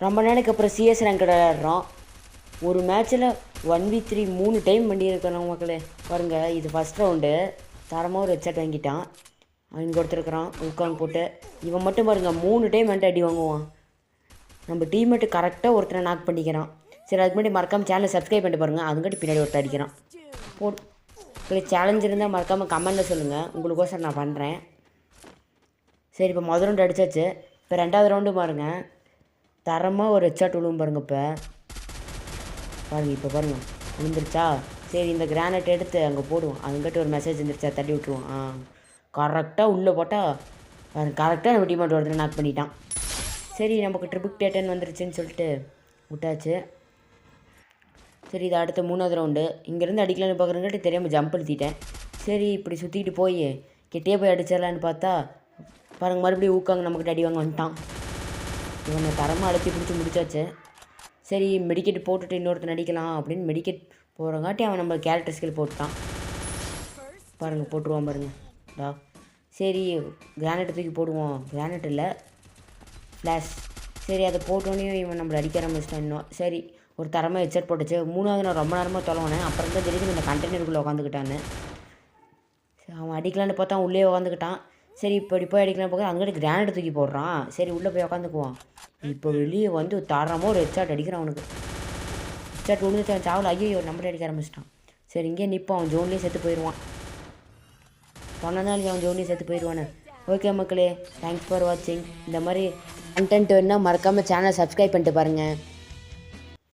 ரொம்ப நாளைக்கு அப்புறம் சிஎஸ் ரேங்க் விளையாடுறோம். ஒரு மேட்ச்சில் 1v3 3 டைம் பண்ணியிருக்கணும் மக்களே. பாருங்கள், இது ஃபஸ்ட் ரவுண்டு. தரமாக ஒரு ஹெட்செட் வாங்கிட்டான். அவன் கொடுத்துருக்குறான் உட்காந்து போட்டு. இவன் மட்டும் பாருங்கள் 3 டைம் வந்துட்டு அடி வாங்குவான். நம்ம டீம்மேட்டு கரெக்டாக ஒருத்தரை நாக் பண்ணிக்கிறான். சரி, அதுக்கு முன்னாடி மறக்காமல் சேனலை சப்ஸ்கிரைப் பண்ணிட்டு பாருங்கள். அதுங்காட்டி பின்னாடி ஒருத்தர் அடிக்கிறான். இப்படி சேலஞ்ச் இருந்தால் மறக்காமல் கமெண்ட்டில் சொல்லுங்கள். உங்களுக்கோசரம் நான் பண்ணுறேன். சரி, இப்போ முதல் ரவுண்டு அடித்தாச்சு. இப்போ 2வது ரவுண்டு பாருங்கள். தரமாக ஒரு ஹெட்ஷாட் விழுவும் பாருங்கள். இப்போ பாருங்கள் விழுந்துருச்சா. சரி, இந்த கிரானைட் எடுத்து அங்கே போடுவோம். அதுங்கிட்ட ஒரு மெசேஜ் வந்துருச்சா, தட்டி விட்டுருவோம். கரெக்டாக உள்ளே போட்டால் கரெக்டாக நம்ம டீமேட் ஒருத்தர் நாக் பண்ணிட்டான். சரி, நமக்கு ட்ரிபிக் டேட்டன் வந்துருச்சுன்னு சொல்லிட்டு விட்டாச்சு. சரி, இது அடுத்த 3வது ரவுண்டு. இங்கேருந்து அடிக்கலான்னு பார்க்குறங்காட்டி தெரியாமல் ஜம்ப் அழுத்திட்டேன். சரி, இப்படி சுற்றிக்கிட்டு போய் கிட்டே போய் அடிச்சிடலான்னு பார்த்தா பாருங்கள், மறுபடியும் ஊக்காங்க நமக்கிட்ட அடி வாங்க வந்துட்டான். இவனை தரமாக அழுத்தி பிடிச்சி முடிச்சாச்சு. சரி, மெடிக்கெட் போட்டுட்டு இன்னொருத்தன் அடிக்கலாம் அப்படின்னு மெடிக்கெட் போகிறங்காட்டி அவன் நம்ம கேரக்டர் ஸ்கில் போட்டான். பாருங்கள், போட்டுருவான் பாருங்கள். சரி, கிரானைட்டை தூக்கி போடுவோம். கிரானைட் இல்லை, ஃப்ளாஷ். சரி, அதை போட்டோன்னே இவன் நம்மளை அடிக்க ஆரம்பிச்சிட்டான் இன்னும். சரி, ஒரு தரமாக ஹெட்செட் போட்டுச்சு. 3வது நான் ரொம்ப நேரமாக தொலைவானேன். அப்புறம் தான் திடீர்னு இந்த கண்டெய்னருக்குள்ளே உட்காந்துக்கிட்டான்னு. அவன் அடிக்கலான்னு பார்த்தா உள்ளே உட்காந்துக்கிட்டான். சரி, இப்படி போய் அடிக்கலாம் போக அங்கிட்ட கிரானைட் தூக்கி போடுறான். சரி, உள்ளே போய் உட்காந்துக்குவான். இப்போ வெளியே வந்து தரமாக ஒரு ஹெட்ஷாட் அடிக்கிறான். அவனுக்கு ஹெட்ஷாட் விழுந்துட்டான். சாவில் ஐயோ நம்மளே அடிக்க ஆரம்பிச்சிட்டான். சரி, இங்கே நிற்போம். அவன் ஜோன்லேயே செத்து போயிடுவான். சொன்னதால் அவன் ஜோன்லேயே செத்து போயிடுவானே. ஓகே மக்களே, தேங்க்ஸ் ஃபார் வாட்சிங். இந்த மாதிரி கண்டென்ட் வேணுன்னா மறக்காமல் சேனலை சப்ஸ்கிரைப் பண்ணிட்டு பாருங்கள்.